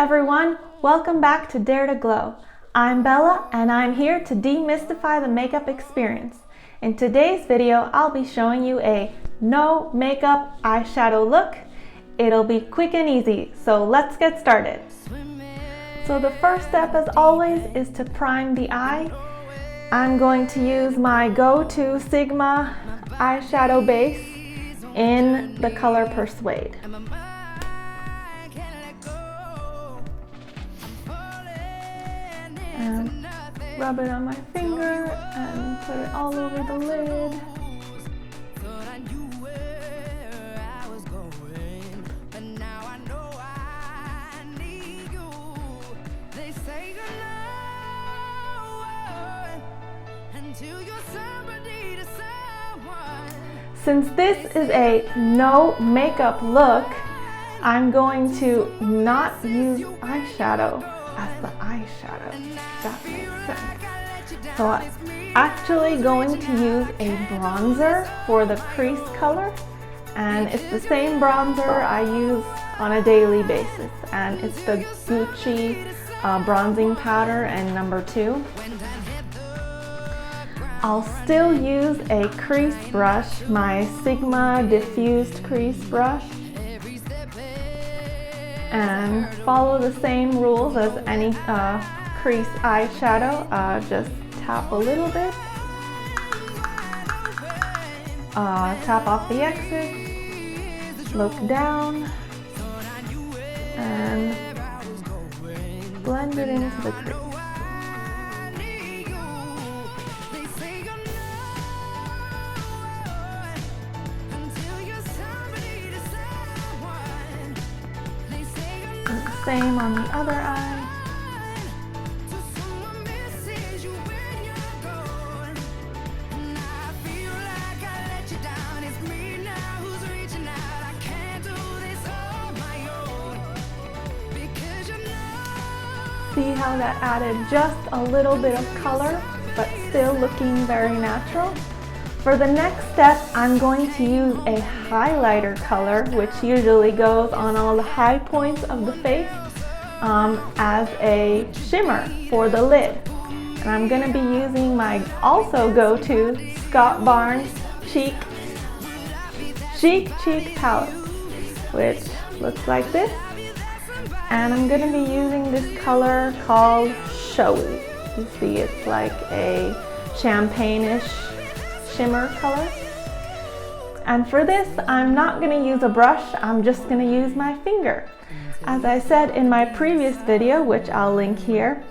everyone, welcome back to Dare to Glow. I'm Bella and I'm here to demystify the makeup experience. In today's video, I'll be showing you a no makeup eyeshadow look. It'll be quick and easy, so let's get started. So the first step, as always, is to prime the eye. I'm going to use my go-to Sigma eyeshadow base in the color Persuade. And rub it on my finger and put it all over the lid. Since this is a no makeup look, I'm going to not use eyeshadow as the eyeshadow, if that makes sense. So I'm actually going to use a bronzer for the crease color, and it's the same bronzer I use on a daily basis, and it's the Gucci bronzing powder in number 2. I'll still use a crease brush, my Sigma diffused crease brush, and follow the same rules as any crease eyeshadow. Just tap a little bit, tap off the excess, look down, and blend it into the crease. Same on the other eye. See how that added just a little bit of color, but still looking very natural? For the next step, I'm going to use a highlighter color, which usually goes on all the high points of the face, as a shimmer for the lid. And I'm going to be using my also go-to Scott Barnes Chic palette, which looks like this. And I'm going to be using this color called Showy. You see, it's like a champagne-ish shimmer color. And for this, I'm not going to use a brush, I'm just going to use my finger. As I said in my previous video, which I'll link here,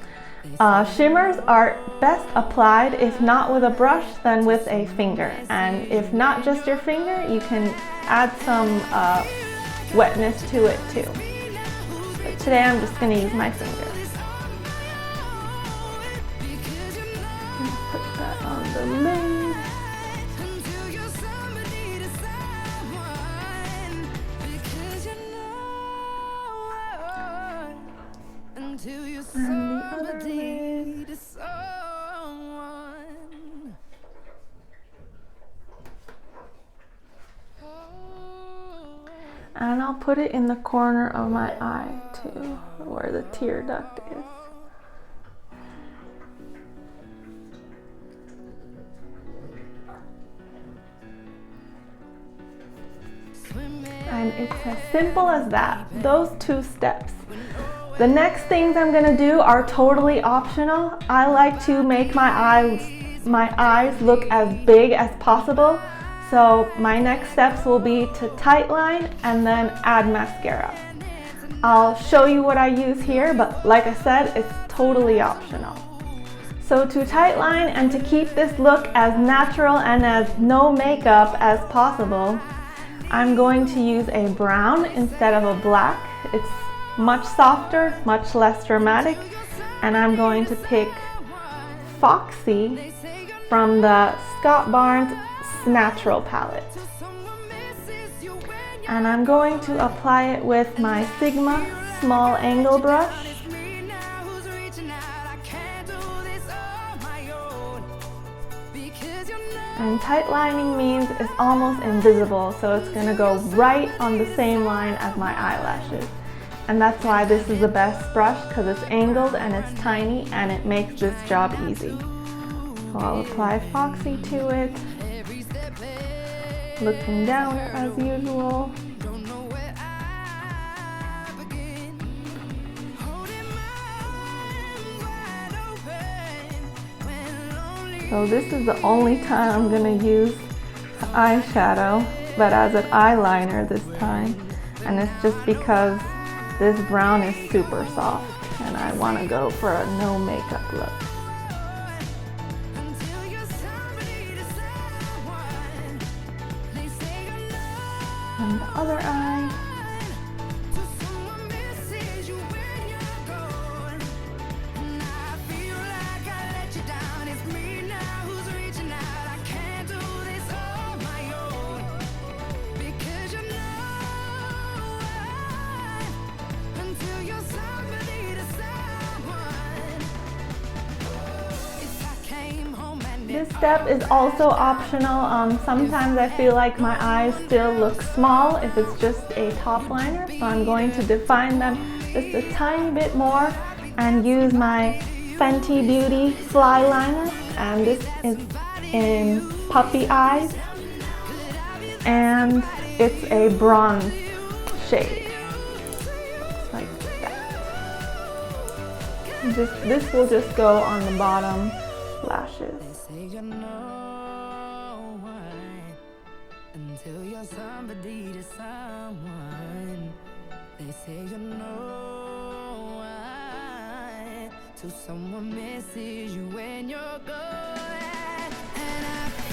shimmers are best applied, if not with a brush, then with a finger. And if not just your finger, you can add some wetness to it too. But today I'm just going to use my finger. Put that on the lid. And the other lid. And I'll put it in the corner of my eye too, where the tear duct is. And it's as simple as that, those 2 steps. The next things I'm going to do are totally optional. I like to make my eyes look as big as possible. So my next steps will be to tightline and then add mascara. I'll show you what I use here, but like I said, it's totally optional. So to tightline and to keep this look as natural and as no makeup as possible, I'm going to use a brown instead of a black. It's much softer, much less dramatic, and I'm going to pick Foxy from the Scott Barnes Natural palette. And I'm going to apply it with my Sigma small angle brush. And tight lining means it's almost invisible, so it's going to go right on the same line as my eyelashes. And that's why this is the best brush, because it's angled and it's tiny and it makes this job easy. So I'll apply Foxy to it, looking down as usual. So this is the only time I'm going to use eyeshadow, but as an eyeliner this time. And it's just because this brown is super soft and I want to go for a no makeup look. And the other eye. This step is also optional. Sometimes I feel like my eyes still look small if it's just a top liner, so I'm going to define them just a tiny bit more and use my Fenty Beauty Fly Liner, and this is in Puppy Eyes, and it's a bronze shade. Looks like that. This will just go on the bottom lashes. You're no one until you're somebody to someone. They say you're no one till someone misses you when you're gone.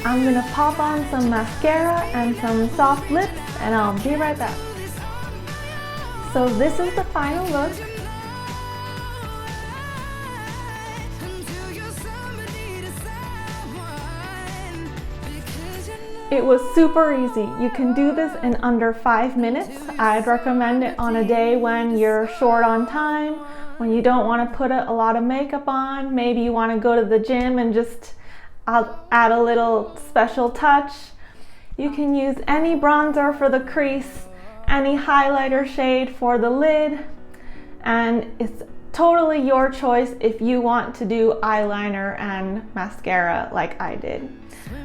I'm gonna pop on some mascara and some soft lips, and I'll be right back. So this is the final look. It was super easy. You can do this in under 5 minutes. I'd recommend it on a day when you're short on time, when you don't want to put a lot of makeup on. Maybe you want to go to the gym and just add a little special touch. You can use any bronzer for the crease, any highlighter shade for the lid, and it's totally your choice if you want to do eyeliner and mascara like I did.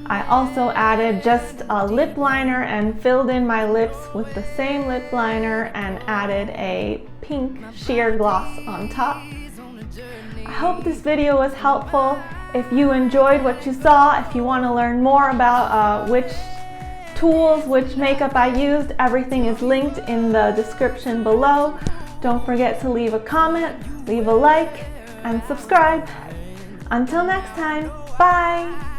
I also added just a lip liner and filled in my lips with the same lip liner and added a pink sheer gloss on top. I hope this video was helpful. If you enjoyed what you saw, if you want to learn more about which tools, which makeup I used, everything is linked in the description below. Don't forget to leave a comment, leave a like, and subscribe. Until next time, bye!